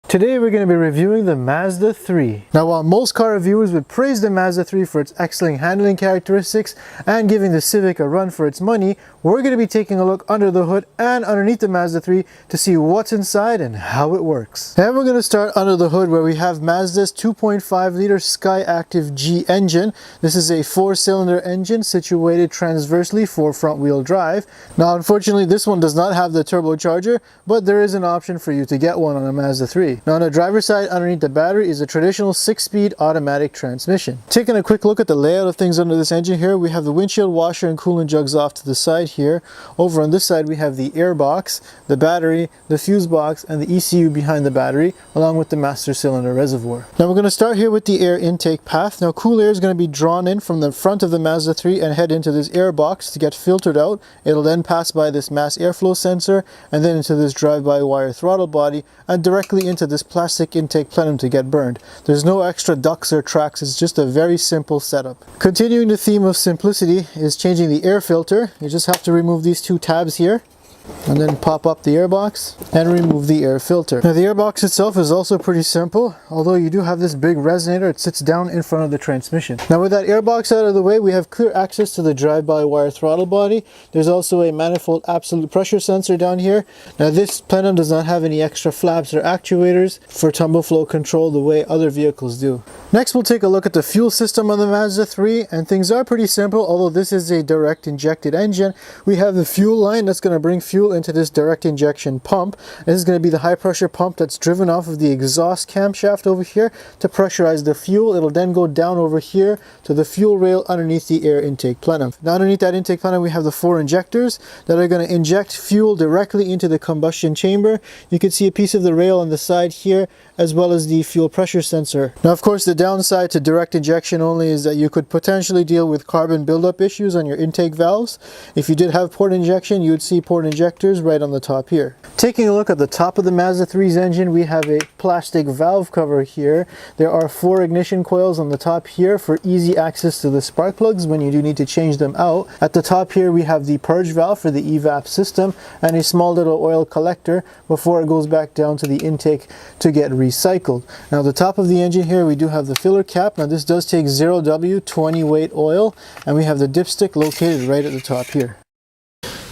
Today we're going to be reviewing the Mazda 3. Now while most car reviewers would praise the Mazda 3 for its excellent handling characteristics and giving the Civic a run for its money, we're going to be taking a look under the hood and underneath the Mazda 3 to see what's inside and how it works. And we're going to start under the hood where we have Mazda's 2.5 liter Skyactiv G engine. This is a 4-cylinder engine situated transversely for front wheel drive. Now unfortunately this one does not have the turbocharger, but there is an option for you to get one on a Mazda 3. Now on the driver's side underneath the battery is a traditional 6-speed automatic transmission. Taking a quick look at the layout of things under this engine here, we have the windshield washer and coolant jugs off to the side here. Over on this side we have the air box, the battery, the fuse box, and the ECU behind the battery, along with the master cylinder reservoir. Now we're going to start here with the air intake path. Now cool air is going to be drawn in from the front of the Mazda 3 and head into this air box to get filtered out. It'll then pass by this mass airflow sensor and then into this drive-by-wire throttle body and directly into this plastic intake plenum to get burned. There's no extra ducts or tracks, it's just a very simple setup. Continuing the theme of simplicity is changing the air filter. You just have to remove these two tabs here and then pop up the air box and remove the air filter. Now the air box itself is also pretty simple, although you do have this big resonator. It sits down in front of the transmission. Now with that air box out of the way, we have clear access to the drive-by-wire throttle body. There's also a manifold absolute pressure sensor down here. Now this plenum does not have any extra flaps or actuators for tumble flow control the way other vehicles do. Next we'll take a look at the fuel system on the Mazda 3, and things are pretty simple. Although this is a direct injected engine, we have the fuel line that's going to bring fuel into this direct injection pump. This is going to be the high pressure pump that's driven off of the exhaust camshaft over here to pressurize the fuel. It'll then go down over here to the fuel rail underneath the air intake plenum. Now underneath that intake plenum we have the 4 injectors that are going to inject fuel directly into the combustion chamber. You can see a piece of the rail on the side here, as well as the fuel pressure sensor. Now of course the downside to direct injection only is that you could potentially deal with carbon buildup issues on your intake valves. If you did have port injection, you would see port injectors right on the top here. Taking a look at the top of the Mazda 3's engine, we have a plastic valve cover here. There are 4 ignition coils on the top here for easy access to the spark plugs when you do need to change them out. At the top here we have the purge valve for the evap system and a small little oil collector before it goes back down to the intake to get recycled. Now the top of the engine here we do have the filler cap. Now this does take 0W 20 weight oil, and we have the dipstick located right at the top here.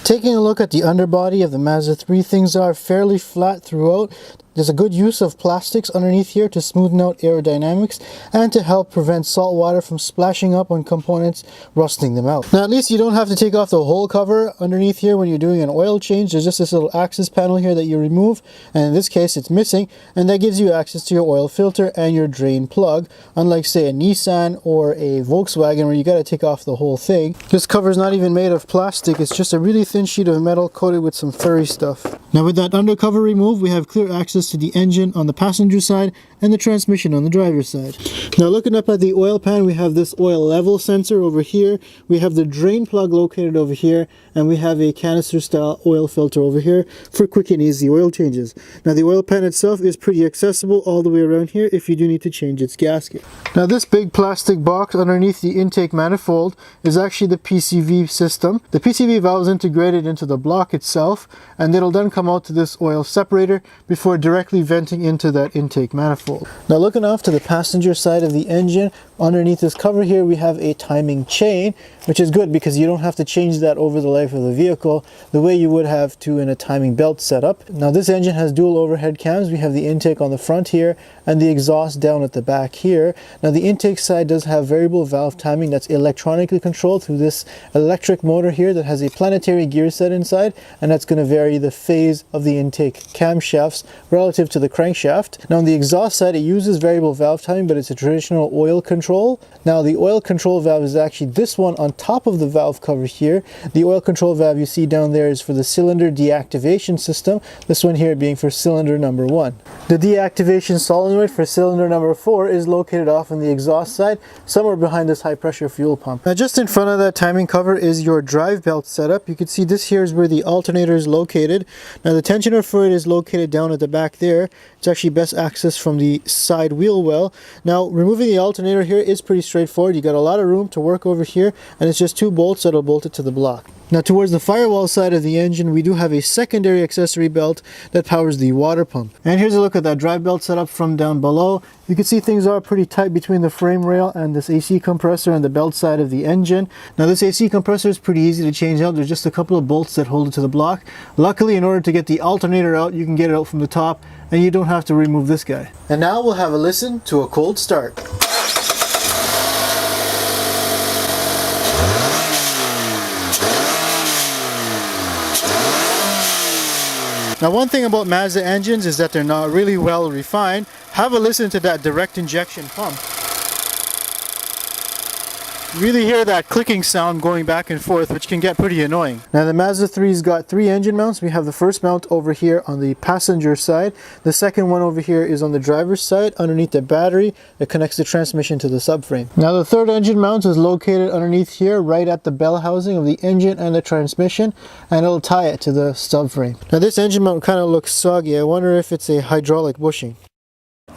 Taking a look at the underbody of the Mazda 3, things are fairly flat throughout. There's a good use of plastics underneath here to smoothen out aerodynamics and to help prevent salt water from splashing up on components, rusting them out. Now at least you don't have to take off the whole cover underneath here when you're doing an oil change. There's just this little access panel here that you remove, and in this case it's missing, and that gives you access to your oil filter and your drain plug, unlike say a Nissan or a Volkswagen where you got to take off the whole thing. This cover is not even made of plastic, it's just a really thin sheet of metal coated with some furry stuff. Now with that undercover removed, we have clear access to the engine on the passenger side and the transmission on the driver's side. Now looking up at the oil pan, we have this oil level sensor over here, we have the drain plug located over here, and we have a canister style oil filter over here for quick and easy oil changes. Now the oil pan itself is pretty accessible all the way around here if you do need to change its gasket. Now this big plastic box underneath the intake manifold is actually the PCV system. The PCV valve is integrated into the block itself, and it'll then come out to this oil separator before directly venting into that intake manifold. Now looking off to the passenger side of the engine, underneath this cover here we have a timing chain, which is good because you don't have to change that over the life of the vehicle the way you would have to in a timing belt setup. Now this engine has dual overhead cams. We have the intake on the front here and the exhaust down at the back here. Now the intake side does have variable valve timing that's electronically controlled through this electric motor here that has a planetary gear set inside, and that's going to vary the phase of the intake camshafts relative to the crankshaft. Now on the exhaust side it uses variable valve timing, but it's a traditional oil control. Now the oil control valve is actually this one on top of the valve cover here. The oil control valve you see down there is for the cylinder deactivation system, this one here being for cylinder number 1. The deactivation solenoid for cylinder number 4 is located off on the exhaust side, somewhere behind this high pressure fuel pump. Now just in front of that timing cover is your drive belt setup. You can see this here is where the alternator is located. Now the tensioner for it is located down at the back there. It's actually best accessed from the side wheel well. Now removing the alternator here, here is pretty straightforward. You got a lot of room to work over here, and it's just 2 bolts that'll bolt it to the block. Now towards the firewall side of the engine, we do have a secondary accessory belt that powers the water pump. And here's a look at that drive belt setup from down below. You can see things are pretty tight between the frame rail and this AC compressor and the belt side of the engine. Now this AC compressor is pretty easy to change out. There's just a couple of bolts that hold it to the block. Luckily, in order to get the alternator out, you can get it out from the top and you don't have to remove this guy. And now we'll have a listen to a cold start. Now one thing about Mazda engines is that they're not really well refined. Have a listen to that direct injection pump. You really hear that clicking sound going back and forth, which can get pretty annoying. Now the Mazda 3's got 3 engine mounts. We have the first mount over here on the passenger side. The second one over here is on the driver's side underneath the battery that connects the transmission to the subframe. Now the third engine mount is located underneath here, right at the bell housing of the engine and the transmission, and it'll tie it to the subframe. Now this engine mount kind of looks soggy. I wonder if it's a hydraulic bushing.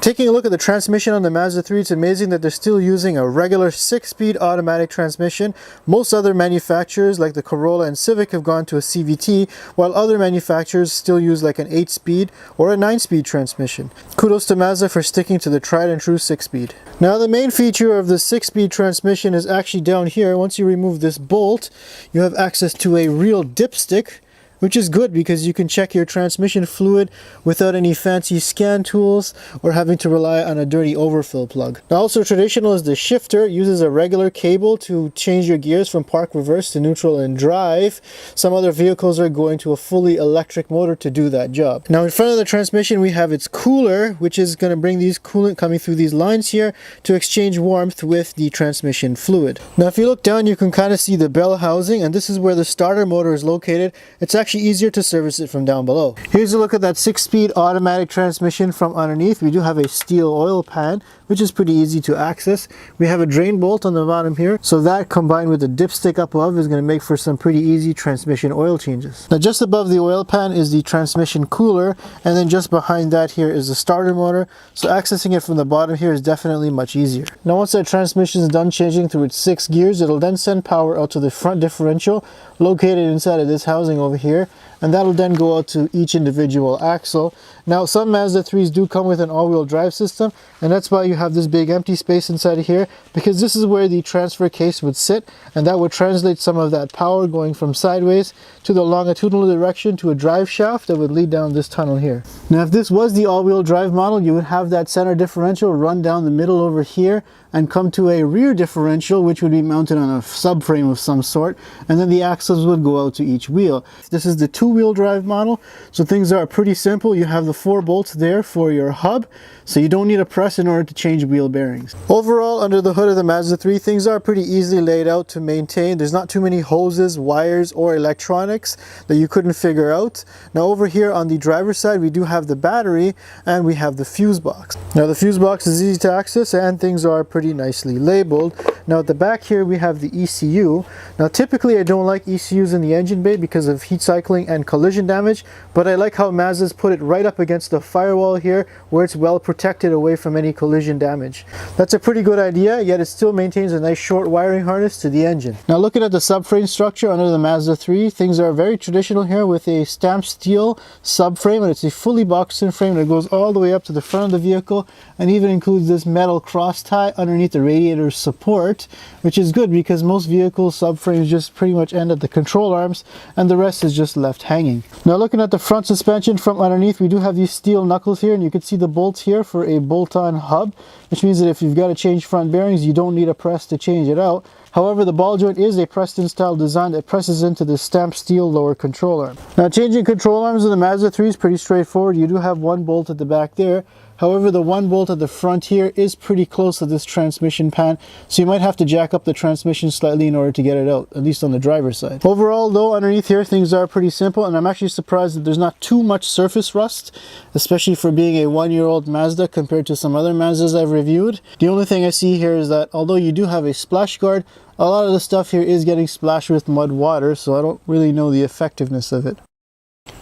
Taking a look at the transmission on the Mazda 3, it's amazing that they're still using a regular 6-speed automatic transmission. Most other manufacturers like the Corolla and Civic have gone to a CVT, while other manufacturers still use like an 8-speed or a 9-speed transmission. Kudos to Mazda for sticking to the tried and true 6-speed. Now the main feature of the 6-speed transmission is actually down here. Once you remove this bolt, you have access to a real dipstick, which is good because you can check your transmission fluid without any fancy scan tools or having to rely on a dirty overfill plug. Now also traditional is the shifter. It uses a regular cable to change your gears from park reverse to neutral and drive. Some other vehicles are going to a fully electric motor to do that job. Now in front of the transmission we have its cooler, which is going to bring these coolant coming through these lines here to exchange warmth with the transmission fluid. Now if you look down, you can kind of see the bell housing, and this is where the starter motor is located. It's actually easier to service it from down below. Here's a look at that 6-speed automatic transmission from underneath. We do have a steel oil pan, which is pretty easy to access. We have a drain bolt on the bottom here, so that combined with the dipstick up above is going to make for some pretty easy transmission oil changes. Now just above the oil pan is the transmission cooler, and then just behind that here is the starter motor, so accessing it from the bottom here is definitely much easier. Now once that transmission is done changing through its 6 gears, it'll then send power out to the front differential located inside of this housing over here, and that'll then go out to each individual axle. Now some Mazda 3s do come with an all-wheel drive system, and that's why you have this big empty space inside of here, because this is where the transfer case would sit, and that would translate some of that power going from sideways to the longitudinal direction to a drive shaft that would lead down this tunnel here. Now if this was the all-wheel drive model, you would have that center differential run down the middle over here and come to a rear differential, which would be mounted on a subframe of some sort, and then the axles would go out to each wheel. This is the 2-wheel drive model, so things are pretty simple. You have the 4 bolts there for your hub, so you don't need a press in order to change wheel bearings. Overall, under the hood of the Mazda 3, things are pretty easily laid out to maintain. There's not too many hoses, wires, or electronics that you couldn't figure out. Now over here on the driver's side, we do have the battery and we have the fuse box. Now the fuse box is easy to access and things are pretty nicely labeled. Now at the back here we have the ECU. Now typically I don't like ECUs in the engine bay because of heat cycling and collision damage, but I like how Mazda's put it right up against the firewall here where it's well protected away from any collision damage. That's a pretty good idea, yet it still maintains a nice short wiring harness to the engine. Now looking at the subframe structure under the Mazda 3, things are very traditional here with a stamped steel subframe, and it's a fully boxed in frame that goes all the way up to the front of the vehicle and even includes this metal cross tie underneath the radiator support, which is good because most vehicle subframes just pretty much end at the control arms and the rest is just left hanging. Now looking at the front suspension from underneath, we do have these steel knuckles here, and you can see the bolts here for a bolt-on hub, which means that if you've got to change front bearings, you don't need a press to change it out. However, the ball joint is a Preston style design that presses into the stamped steel lower control arm. Now changing control arms in the Mazda 3 is pretty straightforward. You do have one bolt at the back there. However, the one bolt at the front here is pretty close to this transmission pan, so you might have to jack up the transmission slightly in order to get it out, at least on the driver's side. Overall, though, underneath here things are pretty simple, and I'm actually surprised that there's not too much surface rust, especially for being a 1-year-old Mazda compared to some other Mazdas I've reviewed. The only thing I see here is that although you do have a splash guard, a lot of the stuff here is getting splashed with mud water, so I don't really know the effectiveness of it.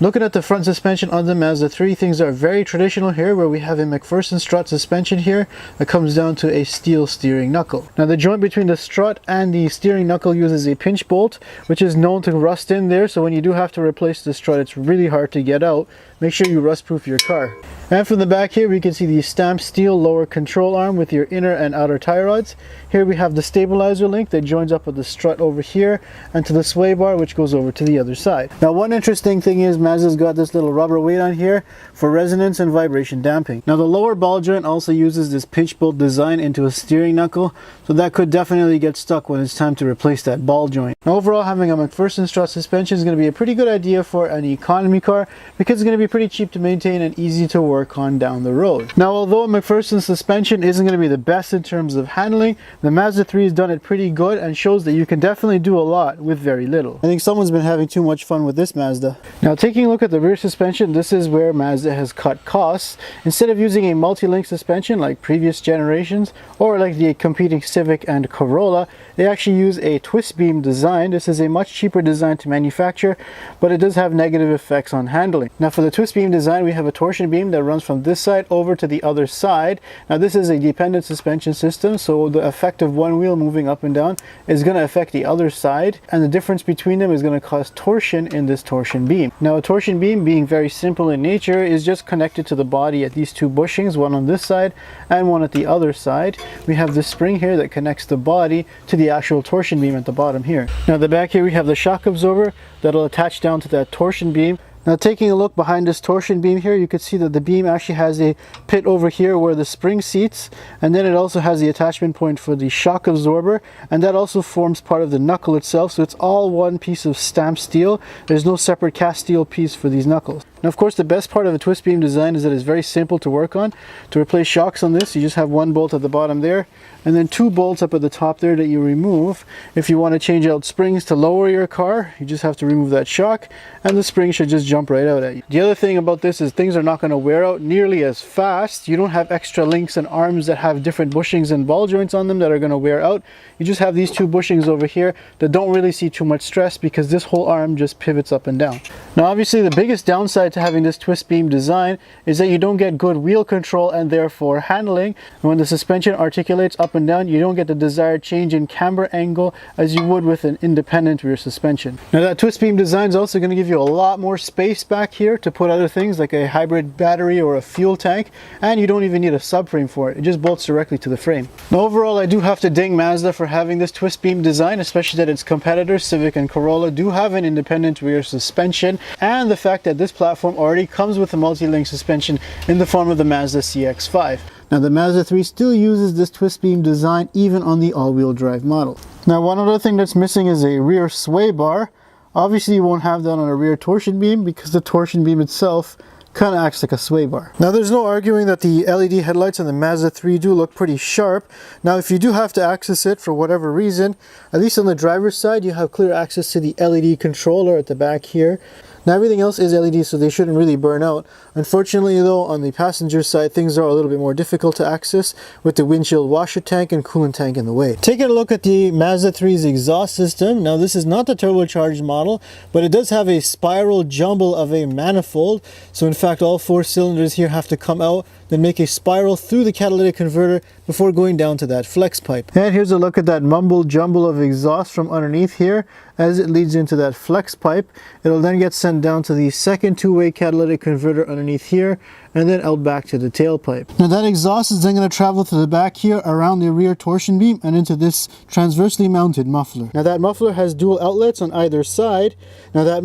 Looking at the front suspension on the Mazda 3, things are very traditional here, where we have a McPherson strut suspension here that comes down to a steel steering knuckle. Now the joint between the strut and the steering knuckle uses a pinch bolt, which is known to rust in there, so when you do have to replace the strut, it's really hard to get out. Make sure you rust proof your car. And from the back here, we can see the stamped steel lower control arm with your inner and outer tie rods. Here we have the stabilizer link that joins up with the strut over here and to the sway bar, which goes over to the other side. Now one interesting thing is Mazda's got this little rubber weight on here for resonance and vibration damping. Now the lower ball joint also uses this pinch bolt design into a steering knuckle, so that could definitely get stuck when it's time to replace that ball joint. Now overall, having a McPherson strut suspension is going to be a pretty good idea for an economy car because it's going to be pretty cheap to maintain and easy to work on down the road. Now although a McPherson suspension isn't going to be the best in terms of handling, the Mazda 3 has done it pretty good and shows that you can definitely do a lot with very little. I think someone's been having too much fun with this Mazda. Now taking a look at the rear suspension, this is where Mazda has cut costs. Instead of using a multi-link suspension like previous generations or like the competing Civic and Corolla, they actually use a twist beam design. This is a much cheaper design to manufacture, but it does have negative effects on handling. Now for the twist beam design, we have a torsion beam that runs from this side over to the other side. Now this is a dependent suspension system, so the effect of one wheel moving up and down is going to affect the other side, and the difference between them is going to cause torsion in this torsion beam. Now a torsion beam, being very simple in nature, is just connected to the body at these two bushings, one on this side and one at the other side. We have this spring here that connects the body to the actual torsion beam at the bottom here. Now at the back here we have the shock absorber that'll attach down to that torsion beam. Now taking a look behind this torsion beam here, you can see that the beam actually has a pit over here where the spring seats, and then it also has the attachment point for the shock absorber, and that also forms part of the knuckle itself, so it's all one piece of stamped steel. There's no separate cast steel piece for these knuckles. Now of course the best part of a twist beam design is that it's very simple to work on. To replace shocks on this, you just have one bolt at the bottom there and then two bolts up at the top there that you remove. If you want to change out springs to lower your car, you just have to remove that shock and the spring should just jump right out at you. The other thing about this is things are not going to wear out nearly as fast. You don't have extra links and arms that have different bushings and ball joints on them that are going to wear out. You just have these two bushings over here that don't really see too much stress because this whole arm just pivots up and down. Now obviously the biggest downside to having this twist beam design is that you don't get good wheel control and therefore handling. And when the suspension articulates up and down, you don't get the desired change in camber angle as you would with an independent rear suspension. Now that twist beam design is also going to give you a lot more space back here to put other things like a hybrid battery or a fuel tank, and you don't even need a subframe for it. It just bolts directly to the frame. Now overall, I do have to ding Mazda for having this twist beam design, especially that its competitors Civic and Corolla do have an independent rear suspension, and the fact that this platform already comes with a multi-link suspension in the form of the Mazda CX-5. Now the Mazda 3 still uses this twist beam design even on the all-wheel drive model. Now one other thing that's missing is a rear sway bar. Obviously you won't have that on a rear torsion beam because the torsion beam itself kind of acts like a sway bar. Now there's no arguing that the LED headlights on the Mazda 3 do look pretty sharp. Now if you do have to access it for whatever reason, at least on the driver's side you have clear access to the LED controller at the back here. Now everything else is LED, so they shouldn't really burn out. Unfortunately though, on the passenger side, things are a little bit more difficult to access with the windshield washer tank and coolant tank in the way. Taking a look at the Mazda 3's exhaust system. Now this is not the turbocharged model, but it does have a spiral jumble of a manifold. So in fact, all four cylinders here have to come out, then make a spiral through the catalytic converter before going down to that flex pipe. And here's a look at that mumble jumble of exhaust from underneath here as it leads into that flex pipe. It'll then get sent down to the second two-way catalytic converter underneath here and then out back to the tailpipe. Now that exhaust is then going to travel to the back here around the rear torsion beam and into this transversely mounted muffler. Now that muffler has dual outlets on either side. Now there's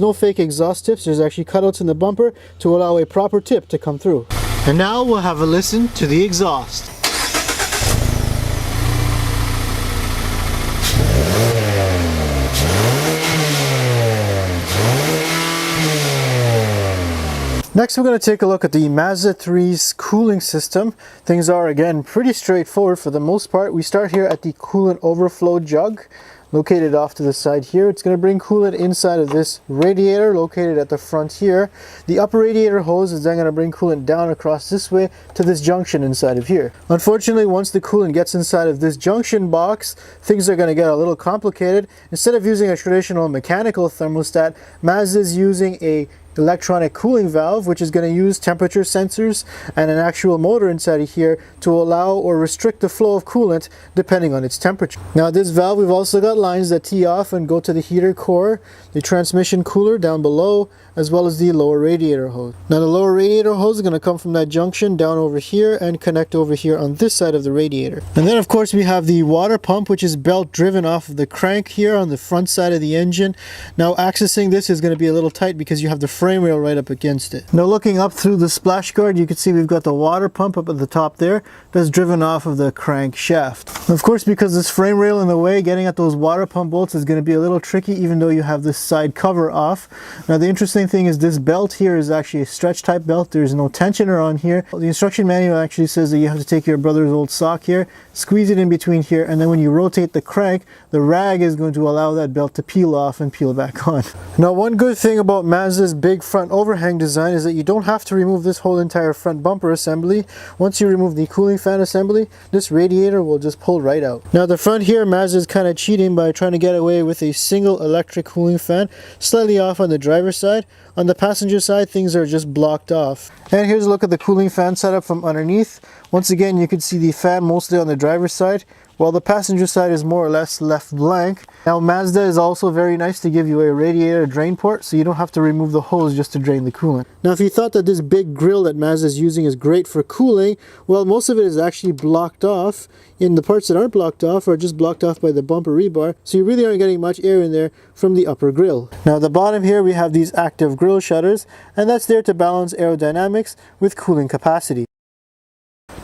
no fake exhaust tips. There's actually cutouts in the bumper to allow a proper tip to come through. And now we'll have a listen to the exhaust. Next, we're going to take a look at the Mazda 3's cooling system. Things are, again, pretty straightforward for the most part. We start here at the coolant overflow jug. located off to the side here. It's going to bring coolant inside of this radiator located at the front here. The upper radiator hose is then going to bring coolant down across this way to this junction inside of here. Unfortunately, once the coolant gets inside of this junction box, things are going to get a little complicated. Instead of using a traditional mechanical thermostat, Mazda is using a electronic cooling valve, which is going to use temperature sensors and an actual motor inside of here to allow or restrict the flow of coolant depending on its temperature. Now this valve, we've also got lines that tee off and go to the heater core, the transmission cooler down below, as well as the lower radiator hose. Now the lower radiator hose is going to come from that junction down over here and connect over here on this side of the radiator. And then of course we have the water pump, which is belt driven off of the crank here on the front side of the engine. Now accessing this is going to be a little tight because you have the frame rail right up against it. Now looking up through the splash guard, you can see we've got the water pump up at the top there that's driven off of the crank shaft. Of course, because this frame rail in the way, getting at those water pump bolts is going to be a little tricky even though you have this side cover off. Now the interesting thing is this belt here is actually a stretch type belt. There's no tensioner on here. The instruction manual actually says that you have to take your brother's old sock here, squeeze it in between here, and then when you rotate the crank, the rag is going to allow that belt to peel off and peel back on. Now one good thing about Mazda's big front overhang design is that you don't have to remove this whole entire front bumper assembly. Once you remove the cooling fan assembly, this radiator will just pull right out. Now the front here, Mazda is kind of cheating by trying to get away with a single electric cooling fan, slightly off on the driver's side. On the passenger side, things are just blocked off. And here's a look at the cooling fan setup from underneath. Once again, you can see the fan mostly on the driver's side, while the passenger side is more or less left blank. Now Mazda is also very nice to give you a radiator drain port, so you don't have to remove the hose just to drain the coolant. Now if you thought that this big grill that Mazda is using is great for cooling, well, most of it is actually blocked off. In the parts that aren't blocked off are just blocked off by the bumper rebar, so you really aren't getting much air in there from the upper grill. Now at the bottom here we have these active grill shutters, and that's there to balance aerodynamics with cooling capacity.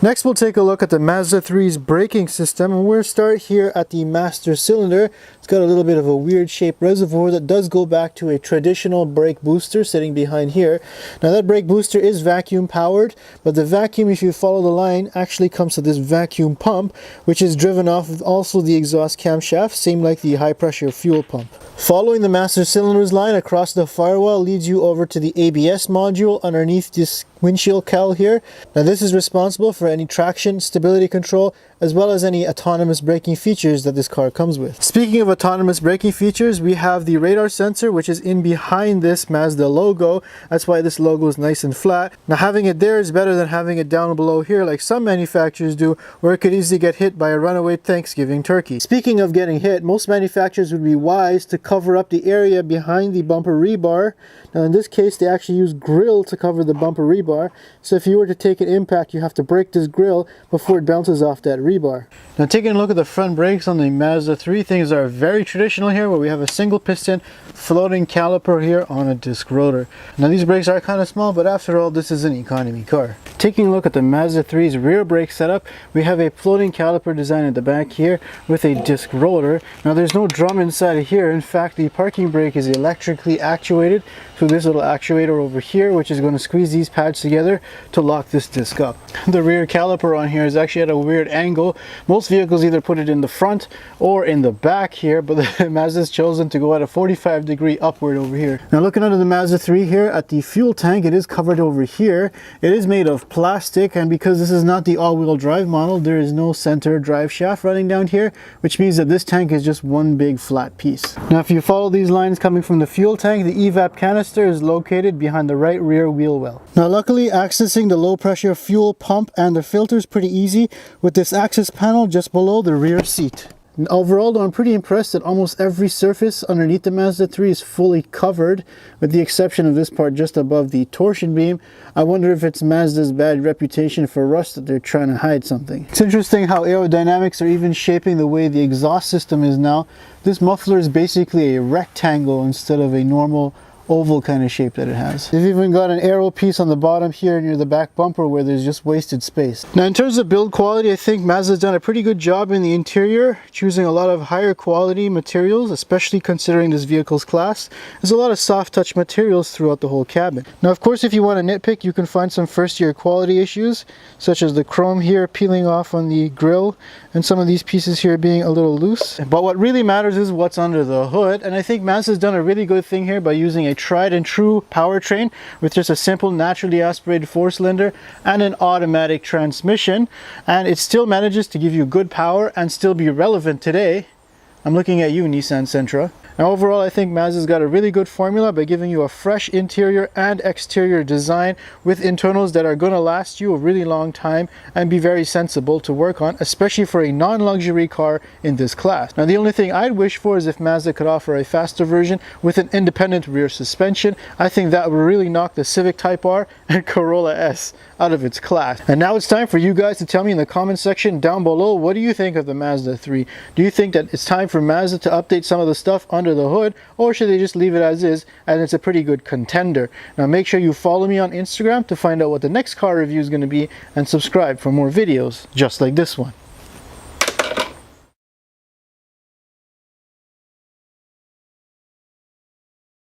Next we'll take a look at the Mazda 3's braking system, and we'll start here at the master cylinder. It's got a little bit of a weird shaped reservoir that does go back to a traditional brake booster sitting behind here. Now that brake booster is vacuum powered, but the vacuum, if you follow the line, actually comes to this vacuum pump, which is driven off of also the exhaust camshaft, same like the high pressure fuel pump. Following the master cylinders line across the firewall leads you over to the ABS module underneath this windshield cowl here. Now this is responsible for any traction, stability control, as well as any autonomous braking features that this car comes with. Speaking of autonomous braking features, we have the radar sensor, which is in behind this Mazda logo. That's why this logo is nice and flat. Now having it there is better than having it down below here like some manufacturers do, where it could easily get hit by a runaway Thanksgiving turkey. Speaking of getting hit, most manufacturers would be wise to cover up the area behind the bumper rebar. Now in this case, they actually use grill to cover the bumper rebar. So if you were to take an impact, you have to break this grill before it bounces off that rebar. Now taking a look at the front brakes on the Mazda 3, things are very traditional here, where we have a single piston floating caliper here on a disc rotor. Now these brakes are kind of small, but after all, this is an economy car. Taking a look at the Mazda 3's rear brake setup, we have a floating caliper design at the back here with a disc rotor. Now there's no drum inside of here. In fact, the parking brake is electrically actuated through this little actuator over here, which is going to squeeze these pads together to lock this disc up. The rear caliper on here is actually at a weird angle. Most vehicles either put it in the front or in the back here, but the Mazda's chosen to go at a 45-degree upward over here. Now looking under the Mazda 3 here at the fuel tank, it is covered over here. It is made of plastic, and because this is not the all-wheel drive model, there is no center drive shaft running down here, which means that this tank is just one big flat piece. Now if you follow these lines coming from the fuel tank, the evap canister is located behind the right rear wheel well. Now luckily, accessing the low pressure fuel pump and the filter is pretty easy with this access panel just below the rear seat. And overall, though, I'm pretty impressed that almost every surface underneath the Mazda 3 is fully covered, with the exception of this part just above the torsion beam. I wonder if it's Mazda's bad reputation for rust that they're trying to hide something. It's interesting how aerodynamics are even shaping the way the exhaust system is now. This muffler is basically a rectangle instead of a normal oval kind of shape that it has. They've even got an aero piece on the bottom here near the back bumper where there's just wasted space. Now in terms of build quality, I think Mazda's done a pretty good job in the interior, choosing a lot of higher quality materials, especially considering this vehicle's class. There's a lot of soft touch materials throughout the whole cabin. Now of course, if you want to nitpick, you can find some first year quality issues, such as the chrome here peeling off on the grille and some of these pieces here being a little loose. But what really matters is what's under the hood, and I think Mazda's done a really good thing here by using a tried and true powertrain with just a simple naturally aspirated 4-cylinder and an automatic transmission, and it still manages to give you good power and still be relevant today. I'm looking at you, Nissan Sentra. Now overall, I think Mazda's got a really good formula by giving you a fresh interior and exterior design with internals that are going to last you a really long time and be very sensible to work on, especially for a non-luxury car in this class. Now the only thing I'd wish for is if Mazda could offer a faster version with an independent rear suspension. I think that would really knock the Civic Type R and Corolla S out of its class. And now it's time for you guys to tell me in the comment section down below, what do you think of the Mazda 3? Do you think that it's time for Mazda to update some of the stuff under the hood, or should they just leave it as is and it's a pretty good contender? Now make sure you follow me on Instagram to find out what the next car review is going to be, and subscribe for more videos just like this one.